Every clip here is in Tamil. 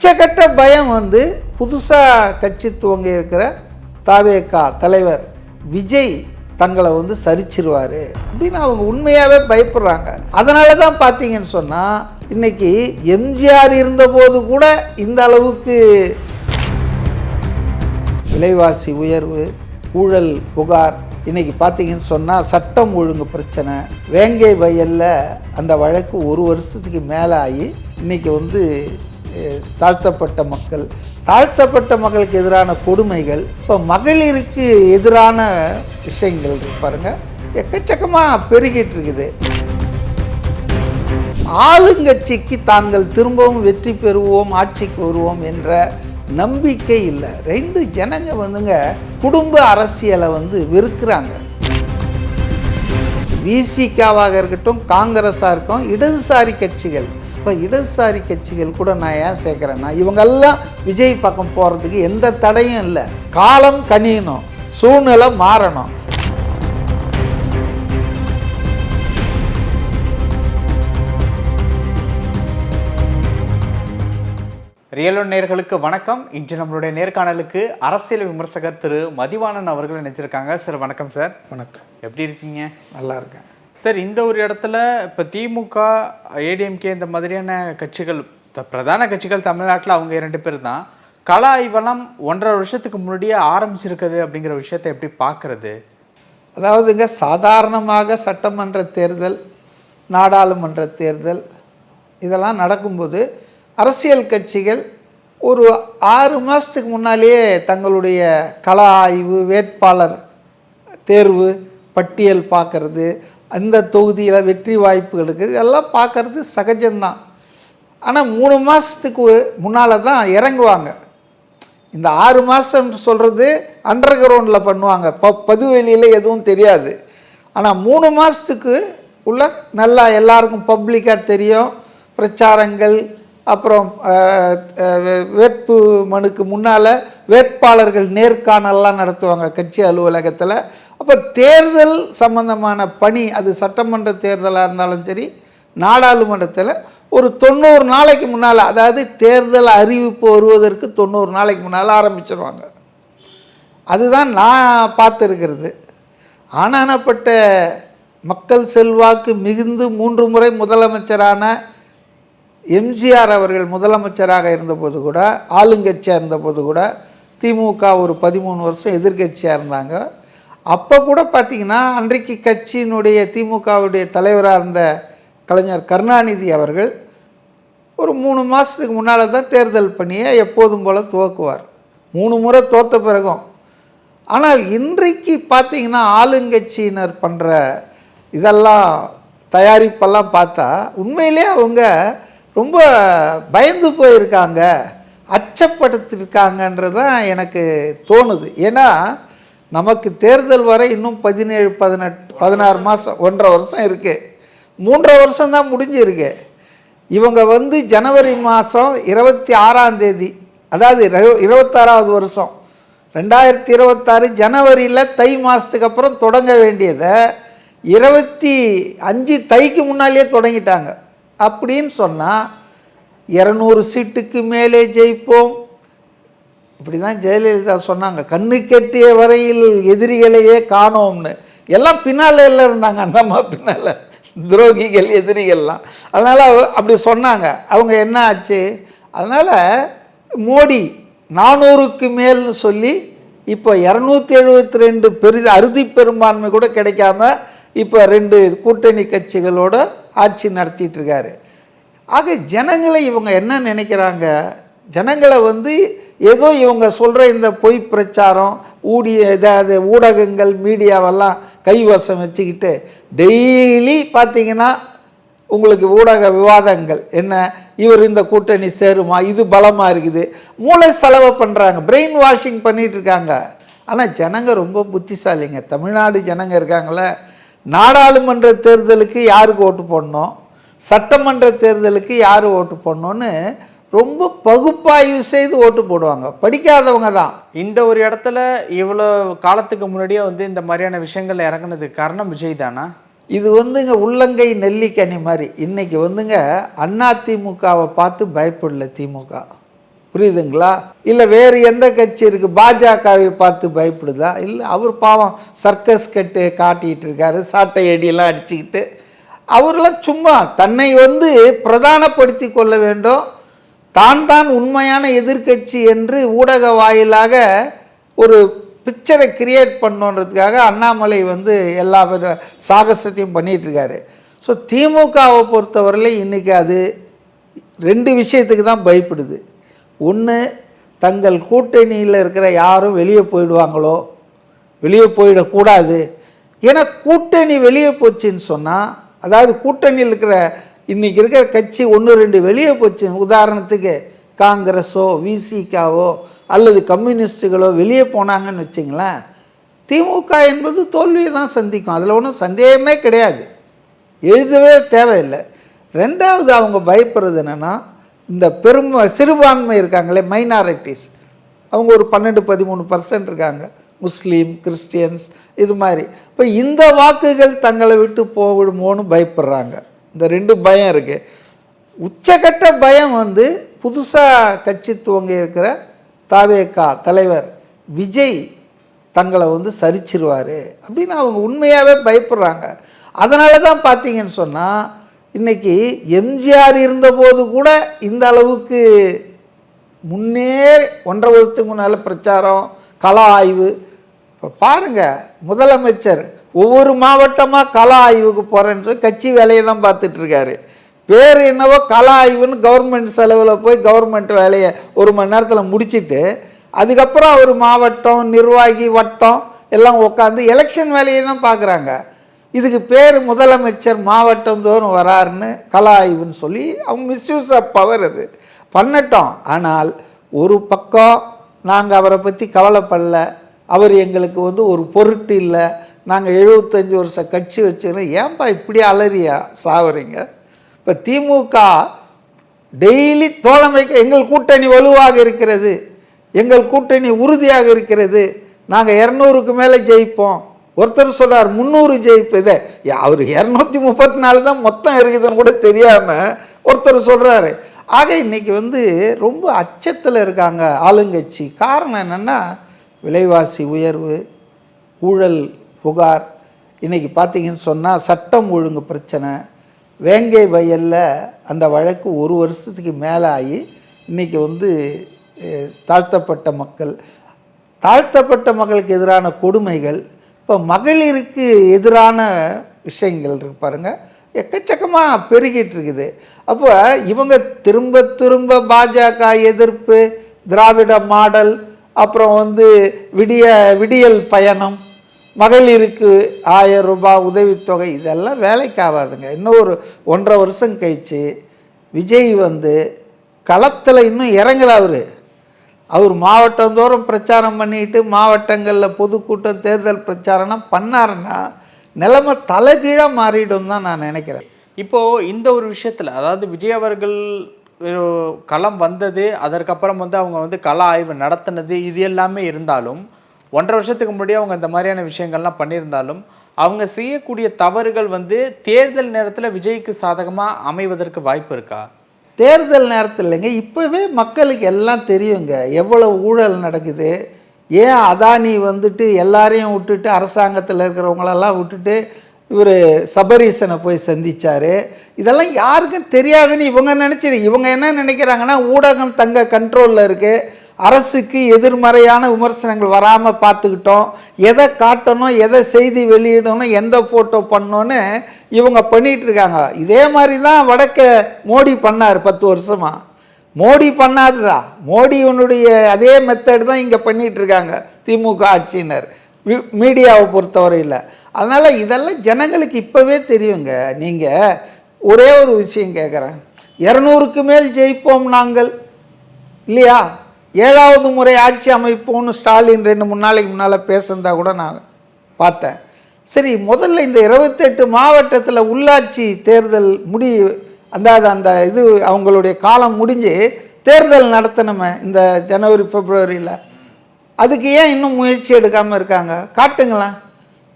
உச்சக்கட்ட பயம் வந்து புதுசாக கட்சி துவங்க இருக்கிற தாவேகா தலைவர் விஜய் தங்களை வந்து சரிச்சிருவார் அப்படின்னு அவங்க உண்மையாகவே பயப்படுறாங்க. அதனால தான் பார்த்தீங்கன்னு சொன்னால் இன்னைக்கு எம்ஜிஆர் இருந்தபோது கூட இந்த அளவுக்கு விலைவாசி உயர்வு, ஊழல் புகார், இன்றைக்கி பார்த்தீங்கன்னு சொன்னால் சட்டம் ஒழுங்கு பிரச்சனை, வேங்கை வயலில் அந்த வழக்கு 1 வருஷத்துக்கு மேலே ஆகி இன்றைக்கி வந்து தாழ்த்தப்பட்ட மக்களுக்கு எதிரான கொடுமைகள், இப்போ மகளிருக்கு எதிரான விஷயங்கள் பாருங்கள் எக்கச்சக்கமாக பெருகிட்டு இருக்குது. ஆளுங்கட்சிக்கு தாங்கள் திரும்பவும் வெற்றி பெறுவோம், ஆட்சிக்கு வருவோம் என்ற நம்பிக்கை இல்லை. 2 ஜனங்க வந்துங்க குடும்ப அரசியலை வந்து வெறுக்கிறாங்க. விசிகாவாக இருக்கட்டும், காங்கிரஸாக இருக்கும், இடதுசாரி கட்சிகள். இப்போ இடதுசாரி கட்சிகள் கூட நான் ஏன் சேர்க்குறேன்னா, இவங்கெல்லாம் விஜய் பக்கம் போகிறதுக்கு எந்த தடையும் இல்லை. காலம் கனியணும், சூழ்நிலை மாறணும். ரியல் ஒன் நேயர்களுக்கு வணக்கம். இன்று நம்மளுடைய நேர்காணலுக்கு அரசியல் விமர்சகர் திரு மதிவாணன் அவர்கள் நினைச்சிருக்காங்க. சார் வணக்கம். சார் வணக்கம். எப்படி இருக்கீங்க? நல்லா இருக்கேன் சார். இந்த ஒரு இடத்துல இப்போ திமுக, ஏடிஎம்கே இந்த மாதிரியான கட்சிகள், பிரதான கட்சிகள் தமிழ்நாட்டில் அவங்க 2 பேர் தான். கள ஆய்வெல்லாம் 1.5 வருஷத்துக்கு முன்னாடியே ஆரம்பிச்சிருக்குது அப்படிங்கிற விஷயத்தை எப்படி பார்க்குறது? அதாவதுங்க, சாதாரணமாக சட்டமன்ற தேர்தல், நாடாளுமன்ற தேர்தல் இதெல்லாம் நடக்கும்போது அரசியல் கட்சிகள் ஒரு 6 மாதத்துக்கு முன்னாலேயே தங்களுடைய கள ஆய்வு, வேட்பாளர் தேர்வு பட்டியல் பார்க்கறது, அந்த தொகுதியில் வெற்றி வாய்ப்புகளுக்கு எல்லாம் பார்க்கறது சகஜம்தான். ஆனால் 3 மாதத்துக்கு முன்னால் தான் இறங்குவாங்க. இந்த 6 மாதம் சொல்கிறது அண்டர் கிரவுண்டில் பண்ணுவாங்க, பொதுவெளியில் எதுவும் தெரியாது. ஆனால் 3 மாதத்துக்கு உள்ள நல்லா எல்லாருக்கும் பப்ளிக்காக தெரியும். பிரச்சாரங்கள், அப்புறம் வேட்பு மனுக்கு முன்னால் வேட்பாளர்கள் நேர்காணல்லாம் நடத்துவாங்க கட்சி அலுவலகத்தில். அப்போ தேர்தல் சம்பந்தமான பணி, அது சட்டமன்ற தேர்தலாக இருந்தாலும் சரி, நாடாளுமன்றத்தில் ஒரு 90 நாளைக்கு முன்னால், அதாவது தேர்தல் அறிவிப்பு வருவதற்கு 90 நாளைக்கு முன்னால் ஆரம்பிச்சிருவாங்க. அதுதான் நான் பார்த்துருக்கிறது. ஆனானப்பட்ட மக்கள் செல்வாக்கு மிகுந்து 3 முறை முதலமைச்சரான எம்ஜிஆர் அவர்கள் முதலமைச்சராக இருந்தபோது கூட, ஆளுங்கட்சியாக இருந்தபோது கூட, திமுக ஒரு 13 வருஷம் எதிர்கட்சியாக இருந்தாங்க. அப்போ கூட பார்த்திங்கன்னா அன்றைக்கு கட்சியினுடைய திமுகவுடைய தலைவராக இருந்த கலைஞர் கருணாநிதி அவர்கள் ஒரு 3 மாதத்துக்கு முன்னால் தான் தேர்தல் பணியை எப்போதும் போல் துவக்குவார், 3 முறை தோற்ற பிறகும். ஆனால் இன்றைக்கு பார்த்திங்கன்னா ஆளுங்கட்சியினர் பண்ணுற இதெல்லாம் தயாரிப்பெல்லாம் பார்த்தா உண்மையிலே அவங்க ரொம்ப பயந்து போயிருக்காங்க, அச்சப்படுத்திருக்காங்கன்றது தான் எனக்கு தோணுது. ஏன்னா நமக்கு தேர்தல் வர இன்னும் 17, 18, 16 மாதம், 1.5 வருஷம் இருக்குது. 3.5 வருஷம் தான் முடிஞ்சிருக்கு. இவங்க வந்து ஜனவரி மாதம் 26ஆம் தேதி, அதாவது 26வது வருஷம் 2026 ஜனவரியில் தை மாதத்துக்கு அப்புறம் தொடங்க வேண்டியதை 25 தைக்கு முன்னாலே தொடங்கிட்டாங்க. அப்படின்னு சொன்னால் 200 சீட்டுக்கு மேலே ஜெயிப்போம். இப்படி தான் ஜெயலலிதா சொன்னாங்க, கண்ணு கெட்டிய வரையில் எதிரிகளையே காணோம்னு. எல்லாம் பின்னால் இருந்தாங்க, அந்த அம்மா பின்னால், துரோகிகள், எதிரிகள்லாம். அதனால் அப்படி சொன்னாங்க. அவங்க என்ன ஆச்சு? அதனால் மோடி 400க்கு மேல்னு சொல்லி இப்போ 272 அறுதி பெரும்பான்மை கூட கிடைக்காம இப்போ 2 கூட்டணி கட்சிகளோட ஆட்சி நடத்திட்டுருக்காரு. ஆக ஜனங்களை இவங்க என்ன நினைக்கிறாங்க? ஜனங்களை வந்து ஏதோ இவங்க சொல்கிற இந்த பொய் பிரச்சாரம், ஊடகங்கள், மீடியாவெல்லாம் கைவசம் வச்சுக்கிட்டு டெய்லி பார்த்தீங்கன்னா உங்களுக்கு ஊடக விவாதங்கள் என்ன, இவர் இந்த கூட்டணி சேருமா, இது பலமாக இருக்குது, மூளை செலவை பண்ணுறாங்க, பிரெயின் வாஷிங் பண்ணிகிட்ருக்காங்க. ஆனால் ஜனங்க ரொம்ப புத்திசாலிங்க. தமிழ்நாடு ஜனங்க இருக்காங்களே, நாடாளுமன்ற தேர்தலுக்கு யாருக்கு ஓட்டு போடணும், சட்டமன்ற தேர்தலுக்கு யார் ஓட்டு போடணும்னு ரொம்ப பகுப்பாய்வு செய்து ஓட்டு போடுவாங்க. படிக்காதவங்க தான். இந்த ஒரு இடத்துல இவ்வளோ காலத்துக்கு முன்னாடியே வந்து இந்த மாதிரியான விஷயங்கள் இறங்குனதுக்கு காரணம் விஜய் தானா? இது வந்துங்க உள்ளங்கை நெல்லிக்கனி மாதிரி. இன்றைக்கி வந்துங்க அதிமுகவை பார்த்து பயப்படல திமுக. புரியுதுங்களா? இல்லை வேறு எந்த கட்சி இருக்குது பாஜகவை பார்த்து பயப்படுதா? இல்லை, அவர் பாவம் சர்க்கஸ் கட்டு காட்டிகிட்டு இருக்காரு, சாட்டை அடியெல்லாம் அடிச்சுக்கிட்டு. அவரெல்லாம் சும்மா தன்னை பிரதானப்படுத்தி கொள்ள வேண்டும், தான் உண்மையான எதிர்க்கட்சி என்று ஊடக வாயிலாக ஒரு பிக்சரை கிரியேட் பண்ணோன்றதுக்காக அண்ணாமலை எல்லா சாகசத்தையும் பண்ணிகிட்ருக்காரு. ஸோ திமுகவை பொறுத்தவரையில் இன்றைக்கி அது 2 விஷயத்துக்கு தான் பயப்படுது. ஒன்று, தங்கள் கூட்டணியில் இருக்கிற யாரும் வெளியே போயிடுவாங்களோ, வெளியே போயிடக்கூடாது. ஏன்னா கூட்டணி வெளியே போச்சுன்னு சொன்னால், அதாவது கூட்டணியில் இருக்கிற இன்றைக்கி இருக்கிற கட்சி 1-2 வெளியே போச்சு, உதாரணத்துக்கு காங்கிரஸோ விசிகாவோ அல்லது கம்யூனிஸ்ட்டுகளோ வெளியே போனாங்கன்னு வச்சிங்களேன், திமுக என்பது தோல்வியை தான் சந்திக்கும். அதில் ஒன்றும் சந்தேகமே கிடையாது, எழுதவே தேவையில்லை. ரெண்டாவது அவங்க பயப்படுறது என்னென்னா, இந்த சிறுபான்மை இருக்காங்களே, மைனாரிட்டிஸ், அவங்க ஒரு 12-13% இருக்காங்க, முஸ்லீம், கிறிஸ்டியன்ஸ், இது மாதிரி. இப்போ இந்த வாக்குகள் தங்களை விட்டு போவிடுமோன்னு பயப்படுறாங்க. இந்த 2 பயம் இருக்குது. உச்சக்கட்ட பயம் புதுசாக கட்சி துவங்க இருக்கிற தாவேகா தலைவர் விஜய் தங்களை சரிச்சிருவார் அப்படின்னு அவங்க உண்மையாகவே பயப்படுறாங்க. அதனால தான் பார்த்தீங்கன்னு சொன்னால், இன்றைக்கி எம்ஜிஆர் இருந்தபோது கூட இந்த அளவுக்கு முன்னேறி 1.5 வருஷத்துக்கு முன்னால் பிரச்சாரம், கள ஆய்வு. இப்போ பாருங்கள், முதலமைச்சர் ஒவ்வொரு மாவட்டமாக கள ஆய்வுக்கு போகிறேன்னு சொல்லி கட்சி வேலையை தான் பார்த்துட்ருக்காரு. பேர் என்னவோ கள ஆய்வுன்னு கவர்மெண்ட் செலவில் போய் கவர்மெண்ட் வேலையை 1 மணி நேரத்தில் முடிச்சுட்டு, அதுக்கப்புறம் அவர் மாவட்டம் நிர்வாகி வட்டம் எல்லாம் உட்காந்து எலெக்ஷன் வேலையை தான் பார்க்குறாங்க. இதுக்கு பேர் முதலமைச்சர் மாவட்டம் தோறும் வராருன்னு கள ஆய்வுன்னு சொல்லி அவங்க மிஸ்யூஸ் ஆஃப் பவர் அது பண்ணட்டும். ஆனால் ஒரு பக்கம் நாங்கள் அவரை பற்றி கவலைப்படல, அவர் எங்களுக்கு ஒரு பொருட்டு இல்லை, நாங்கள் 75 வருஷம் கட்சி வச்சுக்கிறோம். ஏன்பா இப்படி அலறியா சாவறீங்க? இப்போ திமுக டெய்லி தோழமைக்கு எங்கள் கூட்டணி வலுவாக இருக்கிறது, எங்கள் கூட்டணி உறுதியாக இருக்கிறது, நாங்கள் 200க்கு மேலே ஜெயிப்போம். ஒருத்தர் சொல்கிறார் 300 ஜெயிப்பதே, அவர் 234 தான் மொத்தம் இருக்குதுன்னு கூட தெரியாமல் ஒருத்தர் சொல்கிறாரு. ஆக இன்றைக்கி ரொம்ப அச்சத்தில் இருக்காங்க ஆளுங்கட்சி. காரணம் என்னென்னா, விலைவாசி உயர்வு, ஊழல் புகார், இன்றைக்கி பார்த்தீங்கன்னு சொன்னால் சட்டம் ஒழுங்கு பிரச்சனை, வேங்கை வயலில் அந்த வழக்கு 1 வருஷத்துக்கு மேலே ஆகி இன்றைக்கி தாழ்த்தப்பட்ட மக்களுக்கு எதிரான கொடுமைகள், இப்போ மகளிருக்கு எதிரான விஷயங்கள் இருக்கு பாருங்கள், எக்கச்சக்கமாக பெருகிட்டு இருக்குது. அப்போ இவங்க திரும்ப திரும்ப பாஜக எதிர்ப்பு, திராவிட மாடல், அப்புறம் விடியல் பயணம், மகளிருக்கு 1000 ரூபாய் உதவித்தொகை, இதெல்லாம் வேலைக்கு ஆகாதுங்க. இன்னும் ஒரு 1.5 வருஷம் கழித்து விஜய் களத்தில் இன்னும் இறங்கல. அவர் மாவட்டந்தோறும் பிரச்சாரம் பண்ணிட்டு மாவட்டங்களில் பொதுக்கூட்டம் தேர்தல் பிரச்சாரம் பண்ணாருன்னா நிலைமை தலைகீழாக மாறிடும் தான் நான் நினைக்கிறேன். இப்போது இந்த ஒரு விஷயத்தில், அதாவது விஜய் அவர்கள் களம் வந்தது, அதற்கப்புறம் அவங்க கள ஆய்வு நடத்தினது, இது எல்லாமே இருந்தாலும் 1.5 வருஷத்துக்கு முன்னாடி அவங்க இந்த மாதிரியான விஷயங்கள்லாம் பண்ணியிருந்தாலும், அவங்க செய்யக்கூடிய தவறுகள் தேர்தல் நேரத்தில் விஜய்க்கு சாதகமாக அமைவதற்கு வாய்ப்பு இருக்கா? தேர்தல் நேரத்தில் இல்லைங்க, இப்போவே மக்களுக்கு எல்லாம் தெரியுங்க எவ்வளோ ஊழல் நடக்குது. ஏன் அதானி எல்லாரையும் விட்டுட்டு, அரசாங்கத்தில் இருக்கிறவங்களெல்லாம் விட்டுட்டு இவர் சபரீசனை போய் சந்தித்தார். இதெல்லாம் யாருக்கும் தெரியாதுன்னு இவங்க இவங்க என்ன நினைக்கிறாங்கன்னா, ஊடகம் தங்க கண்ட்ரோலில் இருக்குது, அரசுக்கு எதிர்மறையான விமர்சனங்கள் வராமல் பார்த்துக்கிட்டோம், எதை காட்டணும், எதை செய்தி வெளியிடணும், எந்த ஃபோட்டோ பண்ணோன்னு இவங்க பண்ணிகிட்ருக்காங்க. இதே மாதிரி தான் வடக்க மோடி பண்ணார் 10 வருஷமாக. மோடி பண்ணாதுதா, மோடியினுடைய அதே மெத்தட் தான் இங்கே பண்ணிகிட்ருக்காங்க திமுக ஆட்சியினர், மீடியாவை பொறுத்தவரையில். அதனால் இதெல்லாம் ஜனங்களுக்கு இப்போவே தெரியுங்க. நீங்கள் ஒரே ஒரு விஷயம் கேட்குறேன், 200க்கு மேல் ஜெயிப்போம் நாங்கள் இல்லையா, 7வது முறை ஆட்சி அமைப்போம்னு ஸ்டாலின் 2-3 நாளைக்கு முன்னால் பேசுனதா கூட நான் பார்த்தேன். சரி, முதல்ல இந்த 28 மாவட்டத்தில் உள்ளாட்சி தேர்தல் அந்த அவங்களுடைய காலம் முடிஞ்சு தேர்தல் நடத்தணுமே இந்த ஜனவரி பிப்ரவரியில், அதுக்கு ஏன் இன்னும் முயற்சி எடுக்காமல் இருக்காங்க? காட்டுங்களேன்.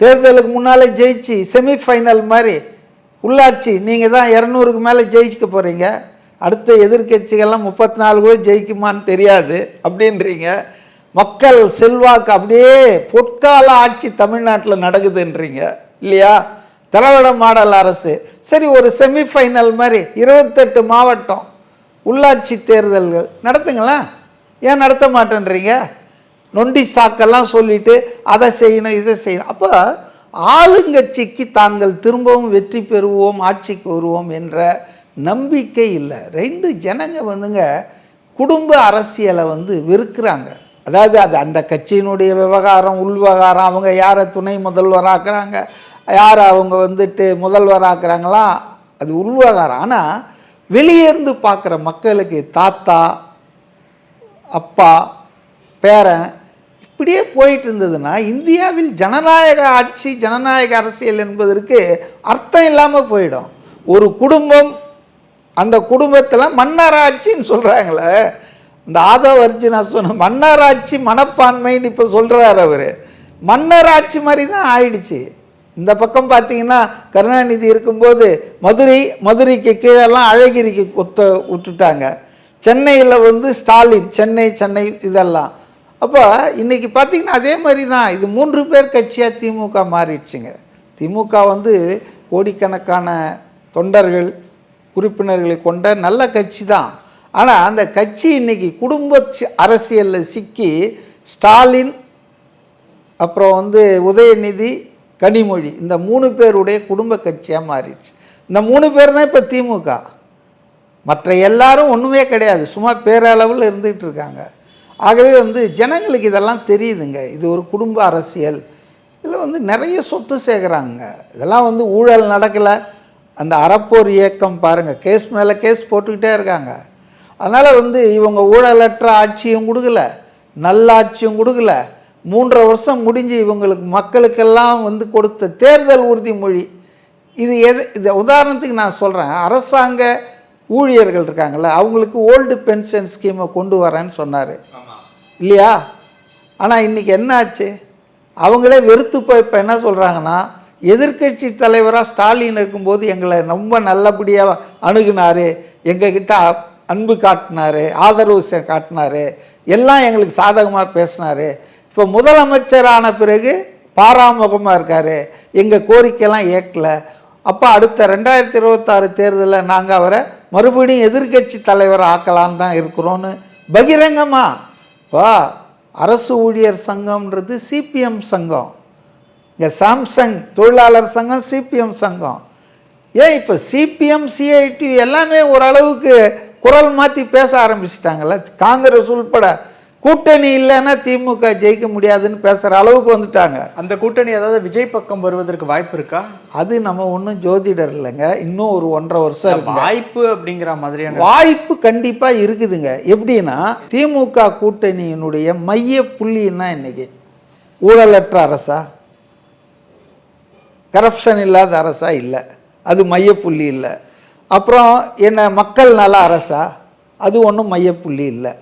தேர்தலுக்கு முன்னாலே ஜெயிச்சு செமிஃபைனல் மாதிரி உள்ளாட்சி நீங்கள் தான் 200க்கு மேலே ஜெயிச்சுக்க போகிறீங்க. அடுத்த எதிர்க்கட்சிகள்லாம் 34 கூட ஜெயிக்குமான்னு தெரியாது அப்படின்றீங்க. மக்கள் செல்வாக்கு அப்படியே பொற்கால ஆட்சி தமிழ்நாட்டில் நடக்குதுன்றீங்க இல்லையா? திராவிட மாடல் அரசு. சரி, ஒரு செமிஃபைனல் மாதிரி 28 மாவட்டம் உள்ளாட்சி தேர்தல்கள் நடத்துங்களா? ஏன் நடத்த மாட்டேன்றீங்க? நொண்டி சாக்கெல்லாம் சொல்லிட்டு அதை செய்யணும் இதை செய்யணும். அப்போ ஆளுங்கட்சிக்கு தாங்கள் திரும்பவும் வெற்றி பெறுவோம், ஆட்சிக்கு வருவோம் என்ற நம்பிக்கை இல்லை. 2 ஜனங்க வந்துங்க குடும்ப அரசியலை வெறுக்கிறாங்க. அதாவது அது அந்த கட்சியினுடைய விவகாரம், உள்விவகாரம், அவங்க யாரை துணை முதல்வராக்குறாங்க, யார் அவங்க முதல்வராக்குறாங்களா, அது உள்விவகாரம். ஆனால் வெளியே இருந்து பார்க்குற மக்களுக்கு தாத்தா, அப்பா, பேரன் இப்படியே போயிட்டு இருந்ததுன்னா இந்தியாவில் ஜனநாயக ஆட்சி, ஜனநாயக அரசியல் என்பதற்கு அர்த்தம் இல்லாமல் போயிடும். ஒரு குடும்பம், அந்த குடும்பத்தில் மன்னராட்சின்னு சொல்கிறாங்களே, இந்த ஆதவ அர்ஜுனா சொன்ன மன்னராட்சி மனப்பான்மைன்னு இப்போ சொல்கிறார் அவர். மன்னராட்சி மாதிரி தான் ஆயிடுச்சு. இந்த பக்கம் பார்த்தீங்கன்னா கருணாநிதி இருக்கும்போது மதுரைக்கு கீழெல்லாம் அழகிரிக்கு விட்டுட்டாங்க. சென்னையில் ஸ்டாலின், சென்னை இதெல்லாம். அப்போ இன்றைக்கி பார்த்திங்கன்னா அதே மாதிரி தான் இது 3 பேர் கட்சியாக திமுக மாறிடுச்சுங்க. திமுக கோடிக்கணக்கான தொண்டர்கள், உறுப்பினர்களை கொண்ட நல்ல கட்சி தான். ஆனால் அந்த கட்சி இன்றைக்கி குடும்ப அரசியலில் சிக்கி ஸ்டாலின், அப்புறம் உதயநிதி, கனிமொழி, இந்த 3 பேருடைய குடும்ப கட்சியாக மாறிடுச்சு. இந்த 3 பேர் தான் இப்போ திமுக. மற்ற எல்லாரும் ஒன்றுமே கிடையாது, சும்மா பேரளவில் இருந்துகிட்டு இருக்காங்க. ஆகவே ஜனங்களுக்கு இதெல்லாம் தெரியுதுங்க. இது ஒரு குடும்ப அரசியல். இதில் நிறைய சொத்து சேர்க்குறாங்க. இதெல்லாம் ஊழல் நடக்கலை. அந்த அறப்போர் இயக்கம் பாருங்கள், கேஸ் மேலே கேஸ் போட்டுக்கிட்டே இருக்காங்க. அதனால் இவங்க ஊழலற்ற ஆட்சியும் கொடுக்கல, நல்ல ஆட்சியும் கொடுக்கல. 3.5 வருஷம் முடிஞ்சு இவங்களுக்கு மக்களுக்கெல்லாம் கொடுத்த தேர்தல் உறுதிமொழி இது உதாரணத்துக்கு நான் சொல்கிறேன். அரசாங்க ஊழியர்கள் இருக்காங்கள்ல, அவங்களுக்கு ஓல்டு பென்ஷன் ஸ்கீமை கொண்டு வரேன்னு சொன்னார் இல்லையா? ஆனால் இன்றைக்கி என்ன ஆச்சு? அவங்களே வெறுத்து போய் இப்போ என்ன சொல்கிறாங்கன்னா, எதிர்க்கட்சி தலைவராக ஸ்டாலின் இருக்கும்போது எங்களை ரொம்ப நல்லபடியாக அணுகுனார், எங்ககிட்ட அன்பு காட்டினார், ஆதரவு காட்டினார், எல்லாம் எங்களுக்கு சாதகமாக பேசினார். இப்போ முதலமைச்சரான பிறகு பாராமுகமாக இருக்கார், எங்கள் கோரிக்கையெல்லாம் ஏற்கலை. அப்போ அடுத்த 2026 தேர்தலில் நாங்கள் அவரை மறுபடியும் எதிர்க்கட்சி தலைவர் ஆக்கலான்னு தான் இருக்கிறோன்னு பகிரங்கமாக. இப்போ அரசு ஊழியர் சங்கம்ன்றது சிபிஎம் சங்கம், இங்கே சாம்சங் தொழிலாளர் சங்கம் சிபிஎம் சங்கம். ஏன் இப்போ சிபிஎம், சிஐடி எல்லாமே ஓரளவுக்கு குரல் மாற்றி பேச ஆரம்பிச்சிட்டாங்கல்ல. காங்கிரஸ் உள்பட கூட்டணி இல்லைன்னா திமுக ஜெயிக்க முடியாதுன்னு பேசுகிற அளவுக்கு வந்துட்டாங்க. அந்த கூட்டணி அதாவது விஜய் பக்கம் வருவதற்கு வாய்ப்பு இருக்கா? அது நம்ம ஒன்றும் ஜோதிடர் இல்லைங்க. இன்னும் ஒரு 1.5 வருஷம் வாய்ப்பு அப்படிங்கிற மாதிரியான வாய்ப்பு கண்டிப்பாக இருக்குதுங்க. எப்படின்னா திமுக கூட்டணியினுடைய மைய புள்ளின்னா இன்னைக்கு ஊழலற்ற அரசா, கரப்ஷன் இல்லாத அரசா இல்லை, அது மையப்புள்ளி இல்லை. அப்புறம் என்ன மக்கள் நல அரசா, அது ஒன்றும் மையப்புள்ளி இல்லை.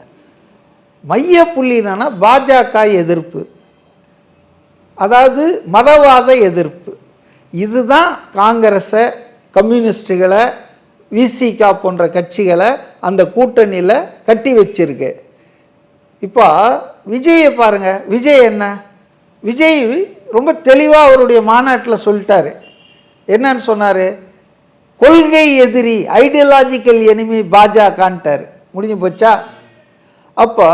மையப்புள்ளினா பாஜக எதிர்ப்பு, அதாவது மதவாத எதிர்ப்பு. இதுதான் காங்கிரஸை, கம்யூனிஸ்டுகளை, விசிகா போன்ற கட்சிகளை அந்த கூட்டணியில் கட்டி வச்சிருக்கு. இப்போ விஜயை பாருங்கள். விஜய் என்ன, விஜய் ரொம்ப தெளிவாக அவருடைய மாநாட்டில் சொல்லிட்டாரு. என்னன்னு சொன்னார்? கொள்கை எதிரி, ஐடியாலஜிக்கல் எனிமி பாஜகன்ட்டார். முடிஞ்சு போச்சா? அப்போ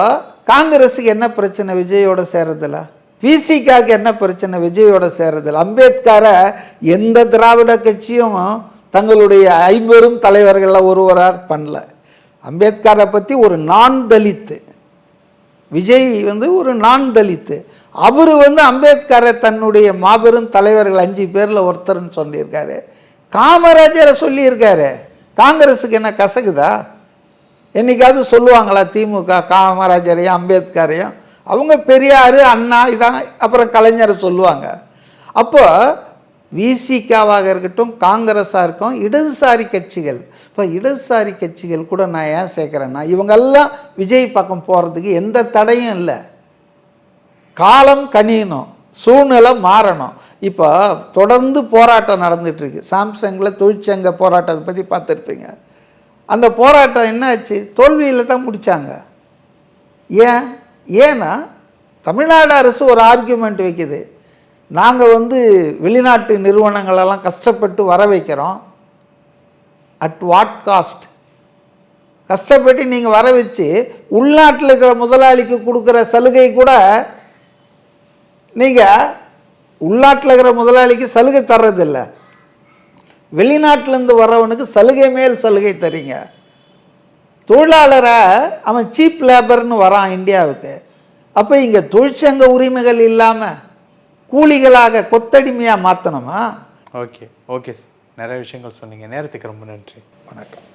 காங்கிரஸுக்கு என்ன பிரச்சனை விஜயோட சேரதில்ல? விசிகாவுக்கு என்ன பிரச்சனை விஜயோட சேரதில்ல? அம்பேத்கரை எந்த திராவிட கட்சியும் தங்களுடைய 50 தலைவர்களில் ஒருவராக பண்ணல. அம்பேத்கரை பற்றி ஒரு நான் தலித்து, விஜய் ஒரு நான் தலித்து. அவர் அம்பேத்கரை தன்னுடைய மாபெரும் தலைவர்கள் 5 பேரில் ஒருத்தர்னு சொல்லியிருக்காரு. காமராஜரை சொல்லியிருக்காரு. காங்கிரஸுக்கு என்ன கசகுதா? என்னைக்காவது சொல்லுவாங்களா திமுக காமராஜரையும் அம்பேத்கரையும்? அவங்க பெரியார், அண்ணா, இதாங்க, அப்புறம் கலைஞரை சொல்லுவாங்க. அப்போ விசிகாவாக இருக்கட்டும், காங்கிரஸாக இருக்கும், இடதுசாரி கட்சிகள். இப்போ இடதுசாரி கட்சிகள் கூட நான் ஏன் சேர்க்குறேன்னா, இவங்கெல்லாம் விஜய் பக்கம் போகிறதுக்கு எந்த தடையும் இல்லை. காலம் கணியணும், சூழ்நிலை மாறணும். இப்போ தொடர்ந்து போராட்டம் நடந்துகிட்ருக்கு. சாம்சங்கில் தொழிற்சங்க போராட்டத்தை பற்றி பார்த்துருப்பீங்க. அந்த போராட்டம் என்ன ஆச்சு? தோல்வியில் தான் முடித்தாங்க. ஏன்னா தமிழ்நாடு அரசு ஒரு ஆர்கியூமெண்ட் வைக்குது, நாங்கள் வெளிநாட்டு நிறுவனங்களெல்லாம் கஷ்டப்பட்டு வர வைக்கிறோம். At what cost? கஷ்டப்பட்டு நீங்கள் வர வச்சு உள்நாட்டில் இருக்கிற முதலாளிக்கு கொடுக்குற சலுகை கூட நீங்கள் உள்நாட்டில் இருக்கிற முதலாளிக்கு சலுகை தர்றதில்லை, வெளிநாட்டிலேருந்து வர்றவனுக்கு சலுகை மேல் சலுகை தரீங்க. தொழிலாளரை அவன் சீப் லேபர்னு வரான் இந்தியாவுக்கு. அப்போ இங்கே தொழிற்சங்க உரிமைகள் இல்லாமல் கூலிகளாக கொத்தடிமையாக மாற்றணுமா? ஓகே சார், நிறைய விஷயங்கள் சொன்னீங்க. நேரத்துக்கு ரொம்ப நன்றி. வணக்கம்.